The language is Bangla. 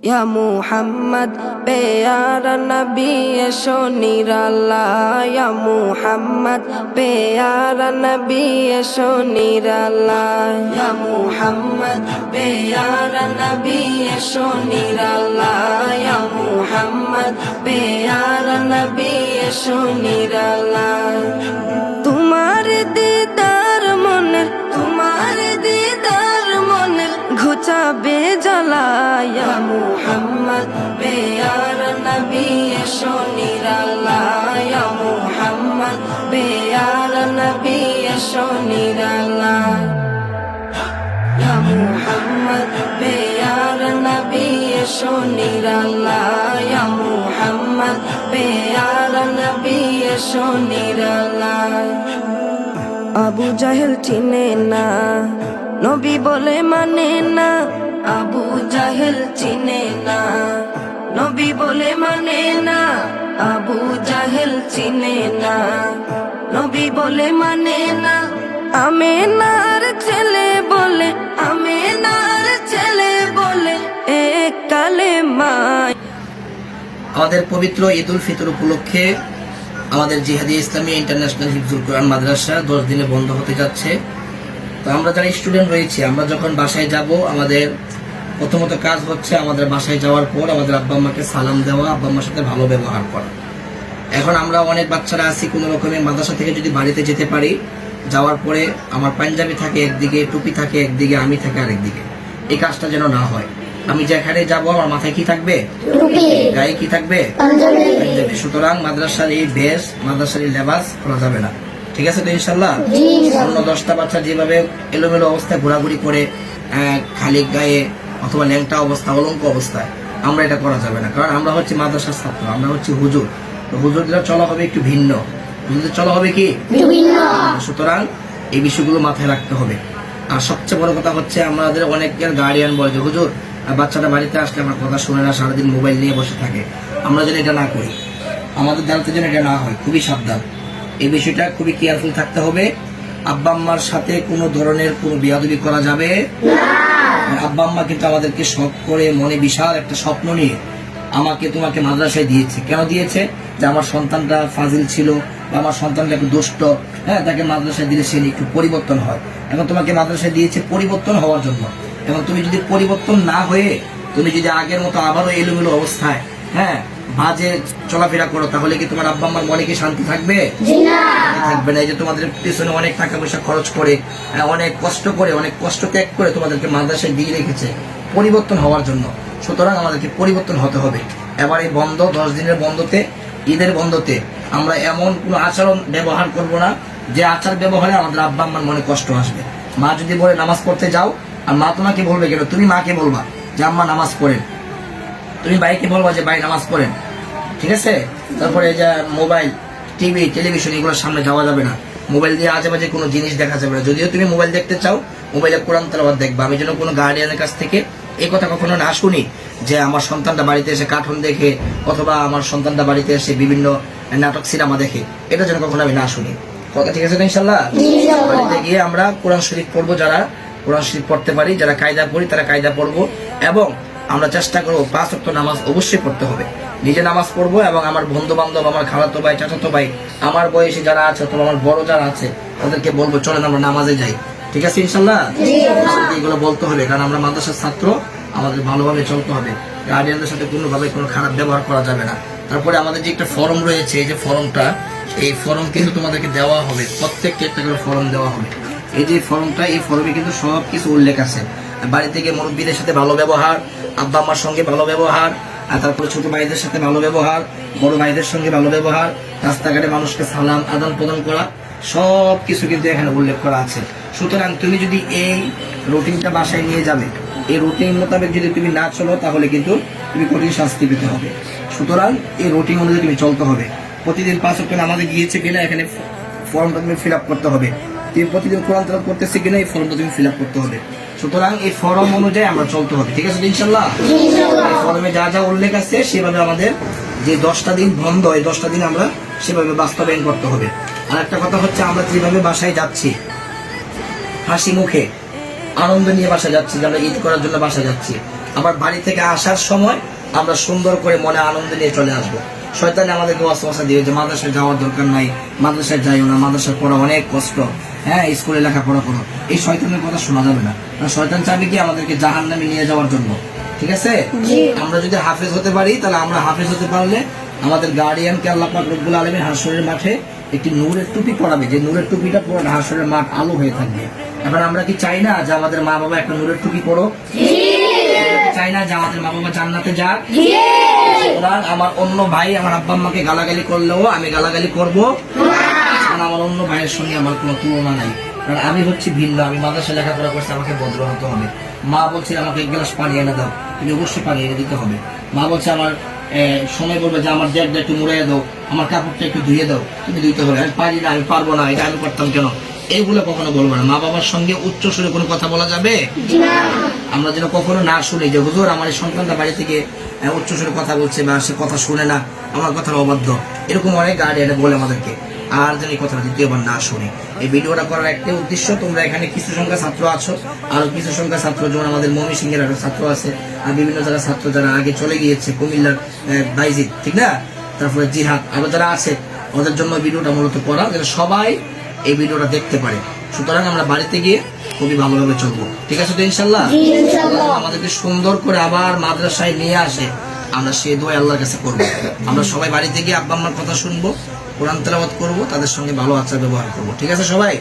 या मुहम्मद प्यारा नबी एशो निराला या मुहम्मद प्यारा नबी एशो निराला या मुहम्मद प्यारा नबी एशो निराला या मुहम्मद प्यारा नबी एशो निराला तुम्हारे दीदार मने घुचाबे জ্বালা या मुहम्मद प्यारा नबी एशो निराला या मुहम्मद प्यारा नबी एशो निराला या मुहम्मद प्यारा नबी एशो निराला या मुहम्मद प्यारा नबी एशो निराला আবু জাহেল চিনে না নবী বলে মানে না আবু জাহেল চিনে না নবী বলে মানে না আবু জাহেল চিনে না নবী বলে মানে না আমেনার ছেলে বলে এক কালেমা। আমাদের পবিত্র ঈদ উল ফিতর উপলক্ষে আমাদের জিহাদি ইসলামী ইন্টারন্যাশনাল হিফজুল কোরআন মাদ্রাসা 10 দিনে বন্ধ হতে যাচ্ছে। তো আমরা যারা স্টুডেন্ট রয়েছি, আমরা যখন বাসায় যাব, আমাদের প্রথমত কাজ হচ্ছে আমাদের বাসায় যাওয়ার পর আমাদের আব্বা আম্মাকে সালাম দেওয়া, আব্বা আম্মার সাথে ভালো ব্যবহার করা। এখন আমরা অনেক বাচ্চারা আছি, কোনো রকমে মাদ্রাসা থেকে যদি বাড়িতে যেতে পারি, যাওয়ার পরে আমার পাঞ্জাবি থাকে একদিকে, টুপি থাকে একদিকে, আমি থাকি আরেকদিকে। এই কাজটা যেন না হয়। আমি যেখানে যাব আমার মাথায় কি থাকবে? গায়ে কি থাকবে? পাঞ্জাবি। সুতরাং মাদ্রাসার এই বেশ, মাদ্রাসার এই লেবাস করা যাবে না, ঠিক আছে তো ইনশাল্লাহ? অন্য 10টা বাচ্চা যেভাবে এলোমেলো অবস্থায় ঘোরাঘুরি করে, খালি গায়ে অথবা ল্যাংটা অবস্থা, অলঙ্ক অবস্থায়, আমরা এটা করা যাবে না। কারণ আমরা হচ্ছে মাদ্রাসার ছাত্র, আমরা হচ্ছে হুজুর। তো হুজুরদের চলা হবে একটু ভিন্ন, হুজুরদের চলা হবে কি? সুতরাং এই বিষয়গুলো মাথায় রাখতে হবে। আর সবচেয়ে বড় কথা হচ্ছে, আমাদের অনেকের গার্ডিয়ান বলে যে হুজুর বাচ্চাটা বাড়িতে আসলে আমার কথা শুনে না, সারাদিন মোবাইল নিয়ে বসে থাকে। আমরা যেন এটা না করি, আমাদের দ্বারাতে যেন এটা না হয়, খুবই সাবধান। এই বিষয়টা খুবই কেয়ারফুল থাকতে হবে। আব্বা আম্মার সাথে কোনো ধরনের কোনো বেয়াদবি করা যাবে না। আব্বা আম্মা কিন্তু আমাদেরকে শখ করে, মনে বিশাল একটা স্বপ্ন নিয়ে আমাকে তোমাকে মাদ্রাসায় দিয়েছে। কেন দিয়েছে? যে আমার সন্তানটা ফাজিল ছিল বা আমার সন্তানটা একটু দুষ্ট, তাকে মাদ্রাসায় দিলে সে একটু পরিবর্তন হয়। এখন তোমাকে মাদ্রাসায় দিয়েছে পরিবর্তন হওয়ার জন্য। এবং তুমি যদি পরিবর্তন না হয়ে তুমি যদি আগের মতো আবারও এলোমেলো অবস্থায় বাজে চলাফেরা করো, তাহলে কি তোমার আব্বা আম্মার মনে কি শান্তি থাকবে? থাকবে না। এই যে তোমাদের পিছনে অনেক টাকা পয়সা খরচ করে, অনেক কষ্ট করে, অনেক কষ্ট ত্যাগ করে তোমাদেরকে মাদ্রাসায় দিয়ে রেখেছে পরিবর্তন হওয়ার জন্য। সুতরাং আমাদেরকে পরিবর্তন হতে হবে। এবার এই বন্ধ, 10 দিনের বন্ধতে, ঈদের বন্ধতে আমরা এমন কোনো আচরণ ব্যবহার করব না যে আচার ব্যবহারে আমাদের আব্বা আম্মার মনে কষ্ট আসবে। মা যদি বলে নামাজ পড়তে যাও, আর মা তোমাকে বলবে কেন, তুমি মাকে বলবা যে আম্মা নামাজ পড়েন, তুমি ভাইকে বলবা যে ভাই নামাজ পড়েন, ঠিক আছে? তারপরে যে মোবাইল, টিভি, টেলিভিশন, এগুলোর সামনে যাওয়া যাবে না। মোবাইল দিয়ে আজে বাজে কোনো জিনিস দেখা যাবে না। যদিও তুমি মোবাইল দেখতে চাও, মোবাইলে কোরআন তেলাওয়াত দেখবা। আমি যেন কোনো গার্ডিয়ানের কাছ থেকে এই কথা কখনো না শুনি যে আমার সন্তানটা বাড়িতে এসে কার্টুন দেখে, অথবা আমার সন্তানটা বাড়িতে এসে বিভিন্ন নাটক সিনেমা দেখে, এটা যেন কখনো আমি না শুনি। কথা ঠিক আছে তো ইনশাল্লাহ? বাড়িতে গিয়ে আমরা কোরআন শরীফ পড়বো, যারা কোরআন শরীফ পড়তে পারি, যারা কায়দা পড়ি তারা কায়দা পড়বো, এবং আমরা চেষ্টা করবো 5 ওয়াক্ত নামাজ অবশ্যই পড়তে হবে। নিজে নামাজ পড়বো এবং আমার বন্ধু বান্ধব, আমার খালাতো ভাই, চাচাতো ভাই, আমার বয়সী যারা আছে অথবা আমার বড় যারা আছে, তাদেরকে বলবো চলেন আমরা নামাজে যাই, ঠিক আছে ইনশাল্লাহ? এগুলো বলতে হবে, কারণ আমরা মাদ্রাসার ছাত্র, আমাদের ভালোভাবে চলতে হবে। গার্ডিয়ানদের সাথে কোনোভাবে কোনো খারাপ ব্যবহার করা যাবে না। তারপরে আমাদের যে একটা ফর্ম রয়েছে, এই যে ফর্মটা, এই ফর্ম কিন্তু তোমাদেরকে দেওয়া হবে, প্রত্যেককে একটা করে ফর্ম দেওয়া হবে। এই যে ফর্মটা, এই ফর্মে কিন্তু সব কিছু উল্লেখ আছে। বাড়ি থেকে মুরব্বীদের সাথে ভালো ব্যবহার, আব্বা আম্মার সঙ্গে ভালো ব্যবহার, আর তারপরে ছোট ভাইদের সাথে ভালো ব্যবহার, বড় ভাইদের সঙ্গে ভালো ব্যবহার, রাস্তাঘাটে মানুষকে সালাম আদান প্রদান করা, সব কিছু কিন্তু এখানে উল্লেখ করা আছে। সুতরাং তুমি যদি এই রুটিনটা বাসায় নিয়ে যাবে, এই রুটিন মোতাবেক যদি তুমি না চলো, তাহলে কিন্তু তুমি কঠিন শাস্তি পেতে হবে। সুতরাং এই রুটিন অনুযায়ী তুমি চলতে হবে। প্রতিদিন 5 ওয়াক্ত নামাজে গিয়েছে কিনা এখানে ফর্মটা তুমি ফিল আপ করতে হবে। তুমি প্রতিদিন কোরআন তেলাওয়াত করতেছে কিনা এই ফর্মটা তুমি ফিল আপ করতে হবে। সুতরাং এই ফর্ম অনুযায়ী আমরা চলতে হবে, ঠিক আছে ইনশাল্লাহ? এই ফর্মে যা যা উল্লেখ আছে সেভাবে আমাদের যে 10টা দিন বন্ধ, এই 10টা দিন আমরা সেভাবে বাস্তবায়ন করতে হবে। আর একটা কথা হচ্ছে, আমরা যেভাবে বাসায় যাচ্ছি হাসি মুখে, আনন্দ নিয়ে বাসায় যাচ্ছি, আমরা ঈদ করার জন্য বাসায় যাচ্ছি, আবার বাড়ি থেকে আসার সময় আমরা সুন্দর করে মনে আনন্দ নিয়ে চলে আসবো। শয়তানে আমাদেরকে ওয়াসওয়াসা দিবে যে মাদ্রাসায় যাওয়ার দরকার নাই, মাদ্রাসায় যাইও না, মাদ্রাসায় পড়া অনেক কষ্ট, হ্যাঁ স্কুলে লেখাপড়া করো। এই শয়তানের কথা শোনা যাবে না, কারণ শয়তান চাবে কি আমাদেরকে জাহান্নামে নিয়ে যাওয়ার জন্য। ঠিক আছে, আমরা যদি হাফেজ হতে পারি, তাহলে আমরা হাফেজ হতে পারলে আমাদের গার্ডিয়ানকে আল্লাহ পাক রব্বুল আলামিন হাসরের মাঠে একটি নূরের টুপি পরাবে, যে নূরের টুপিটা পুরো হাসরের মাঠ আলো হয়ে থাকবে। এখন আমরা কি চাই না যে আমাদের মা বাবা একটা নূরের টুপি পরো? চাই না যে আমাদের মা বাবা জান্নাতে যাক? সুতরাং আমার অন্য ভাই আমার আব্বা আম্মাকে গালাগালি করলেও আমি গালাগালি করব কারণ আমার অন্য ভাইয়ের সঙ্গে আমার কোনো তুলনা নাই। কারণ আমি হচ্ছে ভিন্ন, আমি মাদ্রাসায় লেখাপড়া করছি, আমাকে ভদ্র হতে হবে। মা বলছে আমাকে এক গ্লাস পানি এনে দাও, তুমি অবশ্যই পানি এনে দিতে হবে। মা বলছে আমার সময় বলবে যে আমার ব্যাগটা একটু মুড়াইয়া দাও, আমার কাপড়টা একটু ধুয়ে দাও, তুমি ধুইতে হবে। আমি পারি না, আমি পারবো না, এটা আমি করতাম কেন, এইগুলো কখনো বলবো না। মা বাবার সঙ্গে উচ্চ সুরে কোনো কথা বলা যাবে? আমরা যেন কখনো না শুনি যে হুজুর আমার এই সন্তানটা বাড়ি থেকে উচ্চ সুরে কথা বলছে বা সে কথা শুনে না, আমার কথার অবাধ্য, এরকম অনেক গার্ডিয়ান বলে আমাদেরকে। আর যেন এই কথাটা দ্বিতীয়বার না শুনি। এই ভিডিওটা করার একটাই উদ্দেশ্য, তোমরা এখানে কিছু সংখ্যা ছাত্র আছো, আরো কিছু সংখ্যা ছাত্র যেমন আমাদের ময়মনসিংহের আরো ছাত্র আছে, আর বিভিন্ন জায়গার ছাত্র যারা আগে চলে গিয়েছে, কুমিল্লার বাইজিদ, ঠিক না, তারপরে জিহাদ, আরো যারা আছে, ওদের জন্য ভিডিওটা মূলত করা, যেন সবাই এই ভিডিওটা দেখতে পারে। সুতরাং আমরা বাড়িতে গিয়ে খুবই ভালোভাবে চলবো, ঠিক আছে তো ইনশাল্লাহ? আমাদেরকে সুন্দর করে আবার মাদ্রাসায় নিয়ে আসে, আমরা সেই দোয়া আল্লাহর কাছে করবো। আমরা সবাই বাড়িতে গিয়ে আব্বা আম্মার কথা শুনবো, কোরআন তেলাওয়াত করবো, তাদের সঙ্গে ভালো আচার ব্যবহার করবো, ঠিক আছে সবাই?